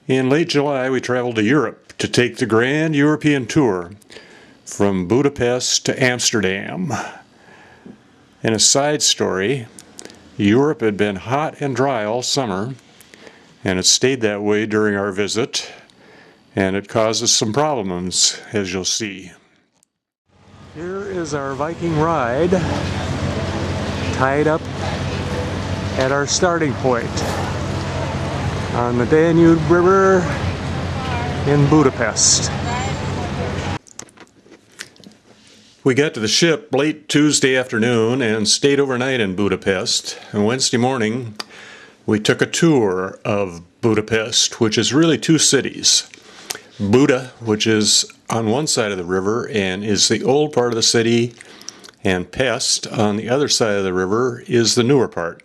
In late July, we traveled to Europe to take the Grand European Tour from Budapest to Amsterdam. And a side story, Europe had been hot and dry all summer, and it stayed that way during our visit, and it caused us some problems, as you'll see. Here is our Viking ride, tied up at our starting point on the Danube River in Budapest. We got to the ship late Tuesday afternoon and stayed overnight in Budapest. And Wednesday morning we took a tour of Budapest, which is really two cities. Buda, which is on one side of the river and is the old part of the city, and Pest on the other side of the river is the newer part.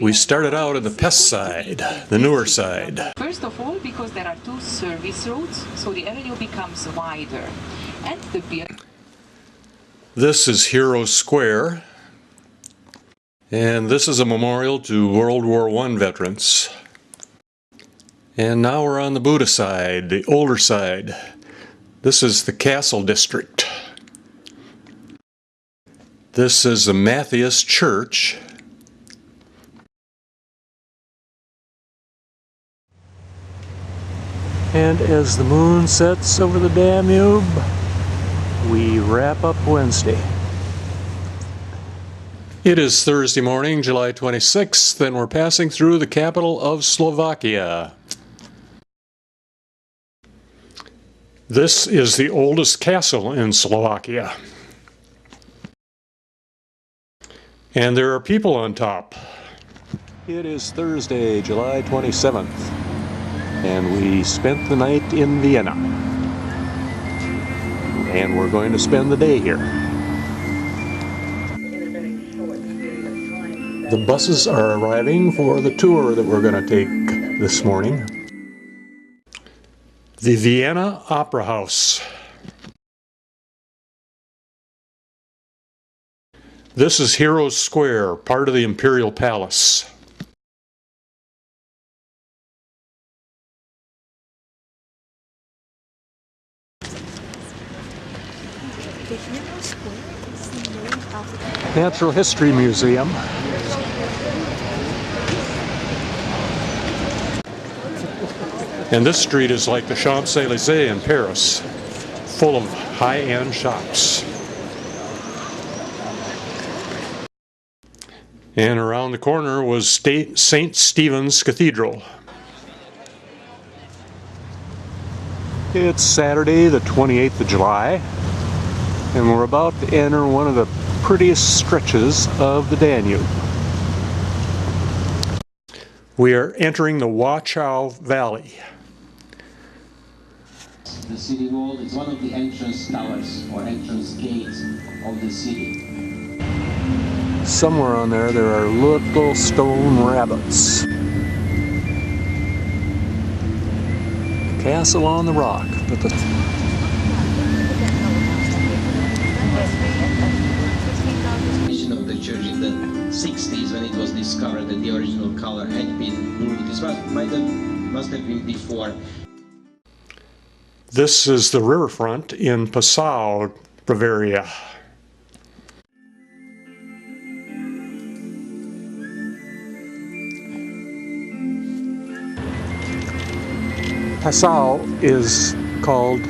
We started out on the Pest side, the newer side. First of all, because there are two service roads, so the avenue becomes wider. And This is Hero Square, and this is a memorial to World War I veterans. And now we're on the Buda side, the older side. This is the Castle District. This is the Matthias Church. And as the moon sets over the Danube, we wrap up Wednesday. It is Thursday morning, July 26th, and we're passing through the capital of Slovakia. This is the oldest castle in Slovakia. And there are people on top. It is Thursday, July 27th. And we spent the night in Vienna. And we're going to spend the day here. The buses are arriving for the tour that we're going to take this morning. The Vienna Opera House. This is Heroes Square, part of the Imperial Palace. Natural History Museum. And this street is like the Champs-Élysées in Paris, full of high-end shops. And around the corner was St. Stephen's Cathedral. It's Saturday, the 28th of July, and we're about to enter one of the prettiest stretches of the Danube. We are entering the Wachau Valley. The city wall is one of the entrance towers or entrance gates of the city. Somewhere on there are little stone rabbits. Castle on the rock. But the of the church in the 60s when it was discovered that the original color had been blue. This must have been before. This is the riverfront in Passau, Bavaria. Passau is called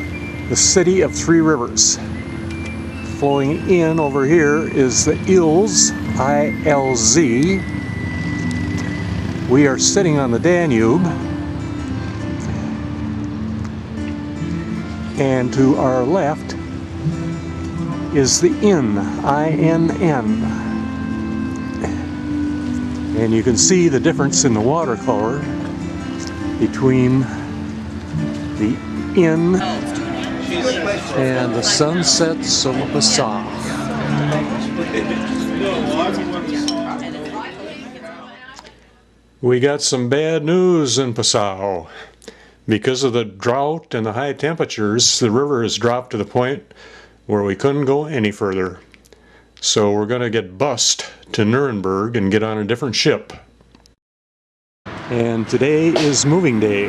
the City of Three Rivers. Flowing in over here is the Ilz, I-L-Z. We are sitting on the Danube. And to our left is the Inn, I-N-N. And you can see the difference in the watercolor between the Inn and the sunsets of Passau. We got some bad news in Passau. Because of the drought and the high temperatures, the river has dropped to the point where we couldn't go any further. So we're going to get bused to Nuremberg and get on a different ship. And today is moving day.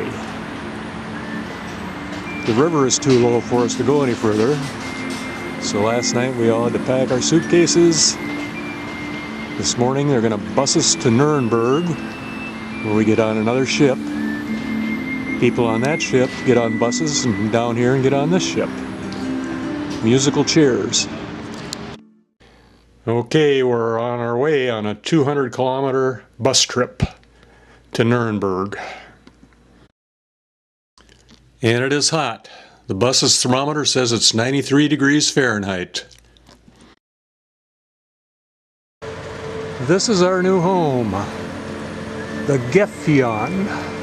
The river is too low for us to go any further. So last night we all had to pack our suitcases. This morning they're going to bus us to Nuremberg, where we get on another ship. People on that ship get on buses and come down here and get on this ship. Musical chairs. Okay, we're on our way on a 200-kilometer bus trip to Nuremberg. And it is hot. The bus's thermometer says it's 93 degrees Fahrenheit. This is our new home, the Gefion.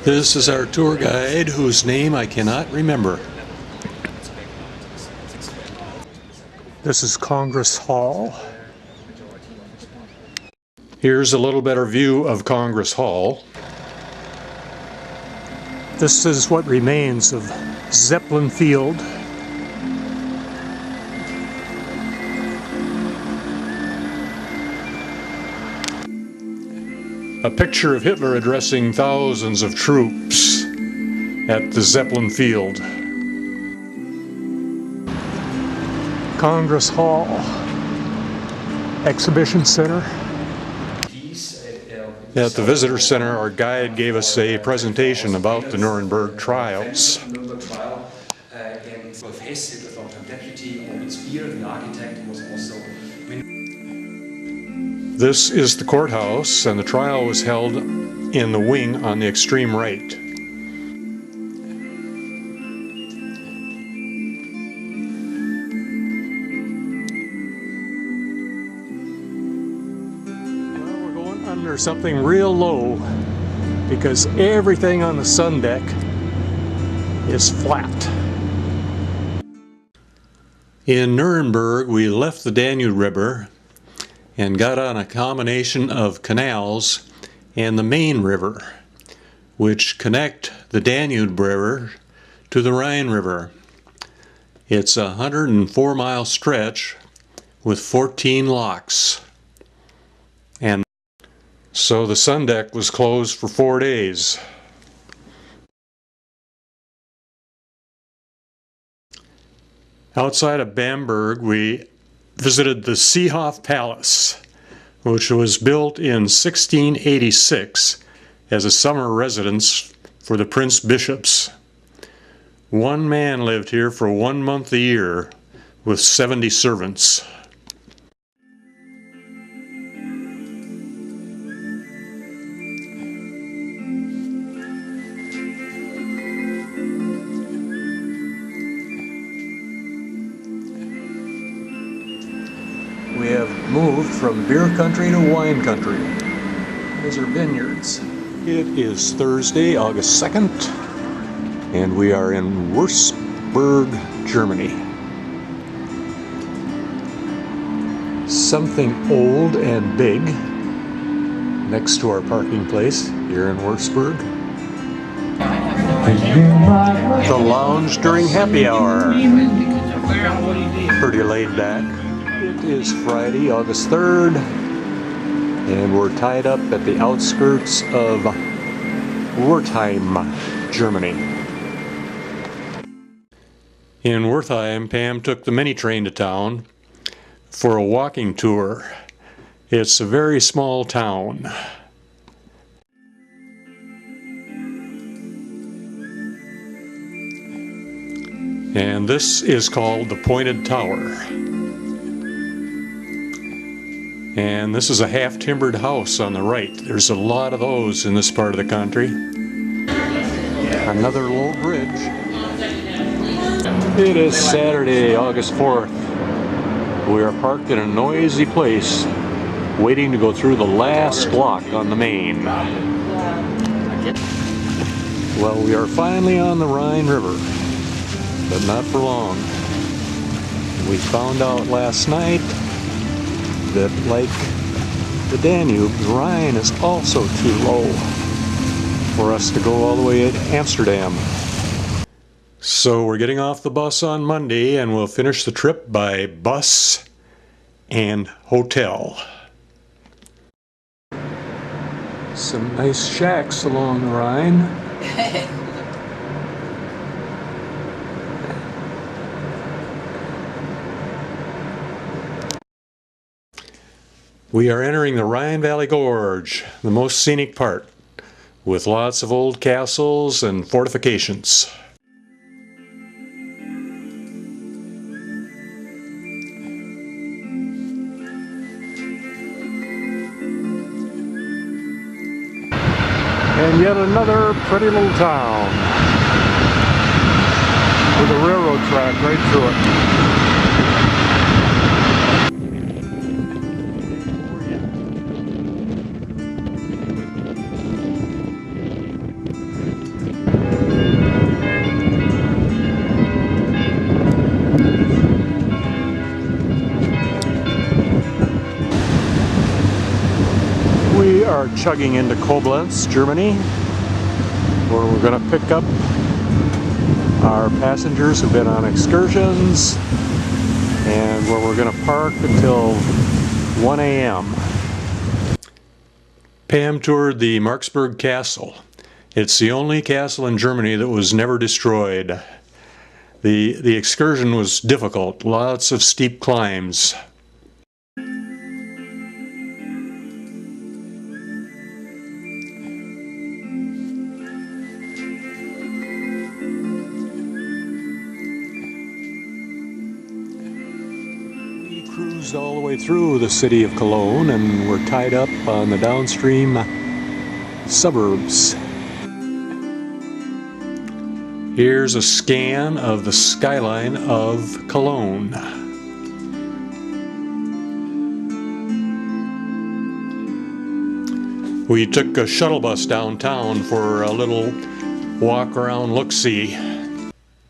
This is our tour guide, whose name I cannot remember. This is Congress Hall. Here's a little better view of Congress Hall. This is what remains of Zeppelin Field. A picture of Hitler addressing thousands of troops at the Zeppelin Field. Congress Hall, Exhibition Center. At the Visitor Center, our guide gave us a presentation about the Nuremberg trials. This is the courthouse, and the trial was held in the wing on the extreme right. Well, we're going under something real low because everything on the sun deck is flat. In Nuremberg, we left the Danube River and got on a combination of canals and the main river, which connect the Danube River to the Rhine River. It's a 104-mile stretch with 14 locks. And so the sun deck was closed for 4 days. Outside of Bamberg, we visited the Seehof Palace, which was built in 1686 as a summer residence for the prince bishops. One man lived here for 1 month a year with 70 servants. We have moved from beer country to wine country. These are vineyards. It is Thursday, August 2nd, and we are in Würzburg, Germany. Something old and big next to our parking place here in Würzburg. The lounge during happy hour. Pretty laid back. It is Friday, August 3rd, and we're tied up at the outskirts of Wertheim, Germany. In Wertheim, Pam took the mini train to town for a walking tour. It's a very small town. And this is called the Pointed Tower. And this is a half-timbered house on the right. There's a lot of those in this part of the country. Another low bridge. It is Saturday, August 4th. We are parked in a noisy place, waiting to go through the last lock on the main. Well, we are finally on the Rhine River, but not for long. We found out last night that, like the Danube, the Rhine is also too low for us to go all the way to Amsterdam. So we're getting off the bus on Monday and we'll finish the trip by bus and hotel. Some nice shacks along the Rhine. We are entering the Rhine Valley Gorge, the most scenic part, with lots of old castles and fortifications. And yet another pretty little town with a railroad track right through it. We are chugging into Koblenz, Germany, where we're going to pick up our passengers who've been on excursions and where we're going to park until 1 a.m. Pam toured the Marksburg Castle. It's the only castle in Germany that was never destroyed. The excursion was difficult, lots of steep climbs. Cruised all the way through the city of Cologne and we're tied up on the downstream suburbs. Here's a scan of the skyline of Cologne. We took a shuttle bus downtown for a little walk around look-see.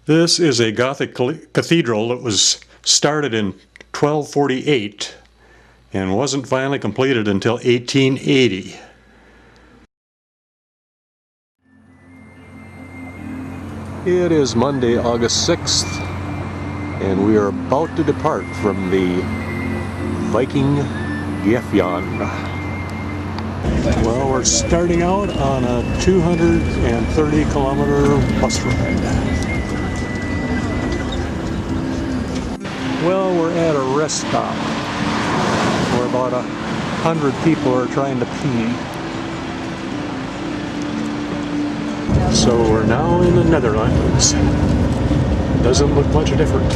This is a Gothic cathedral that was started in 1248 and wasn't finally completed until 1880. It is Monday, August 6th, and we are about to depart from the Viking Gefjan. Well, we're starting out on a 230-kilometer bus ride. Well, we're at a rest stop where about 100 people are trying to pee. So we're now in the Netherlands. Doesn't look much different.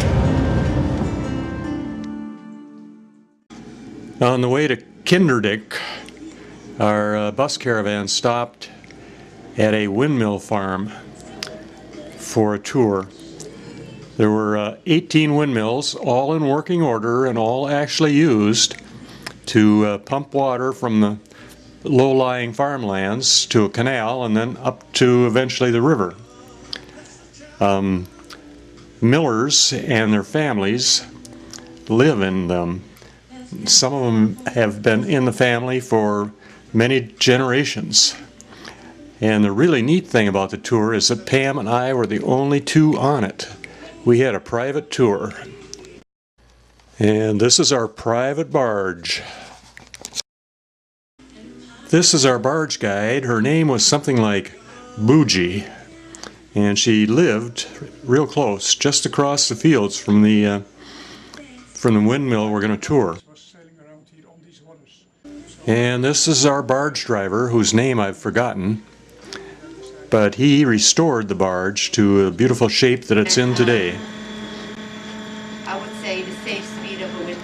On the way to Kinderdijk, our bus caravan stopped at a windmill farm for a tour. There were 18 windmills, all in working order and all actually used to pump water from the low-lying farmlands to a canal and then up to eventually the river. Millers and their families live in them. Some of them have been in the family for many generations. And the really neat thing about the tour is that Pam and I were the only two on it. We had a private tour. And this is our private barge. This is our barge guide. Her name was something like Bougie. And she lived real close, just across the fields from the windmill we're going to tour. And this is our barge driver, whose name I've forgotten. But he restored the barge to a beautiful shape that it's in today. I would say the safe speed of a wind.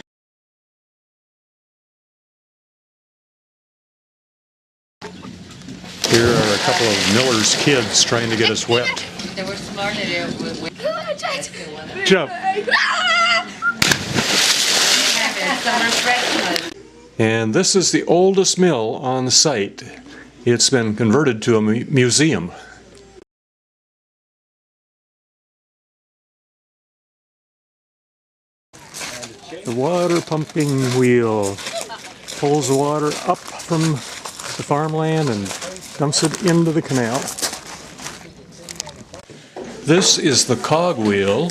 Here are a couple of Miller's kids trying to get us wet. They were smarter there with Jump! And this is the oldest mill on the site. It's been converted to a museum. The water pumping wheel. pulls the water up from the farmland and dumps it into the canal. This is the cogwheel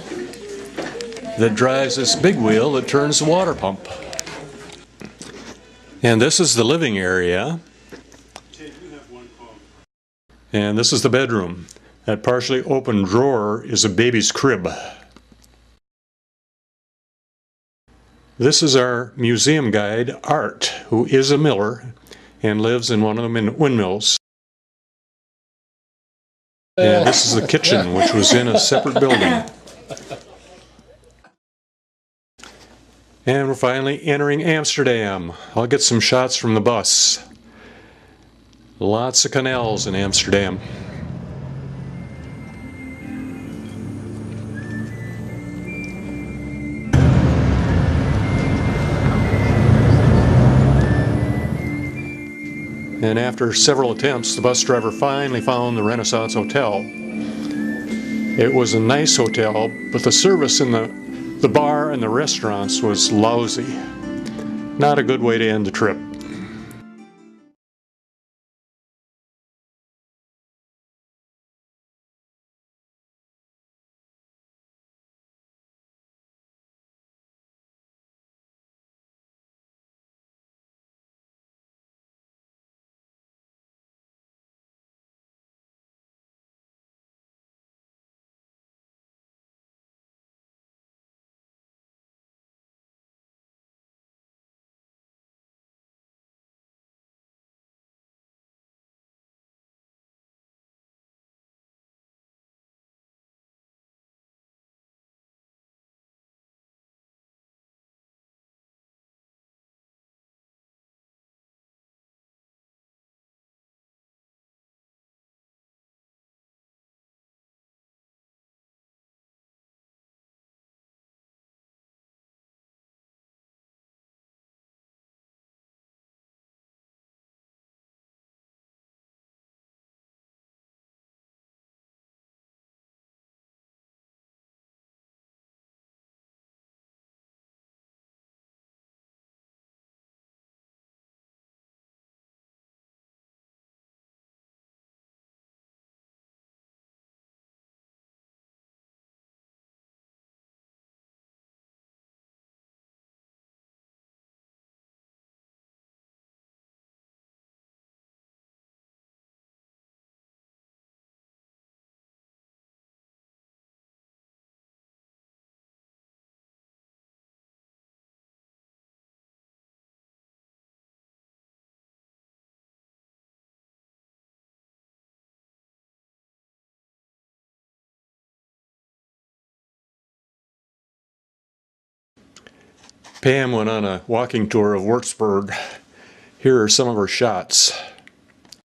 that drives this big wheel that turns the water pump. And this is the living area. And this is the bedroom. That partially open drawer is a baby's crib. This is our museum guide, Art, who is a miller and lives in one of the windmills. And this is the kitchen, which was in a separate building. And we're finally entering Amsterdam. I'll get some shots from the bus. Lots of canals in Amsterdam. And after several attempts, the bus driver finally found the Renaissance Hotel. It was a nice hotel, but the service in the bar and the restaurants was lousy. Not a good way to end the trip. Pam went on a walking tour of Würzburg. Here are some of her shots.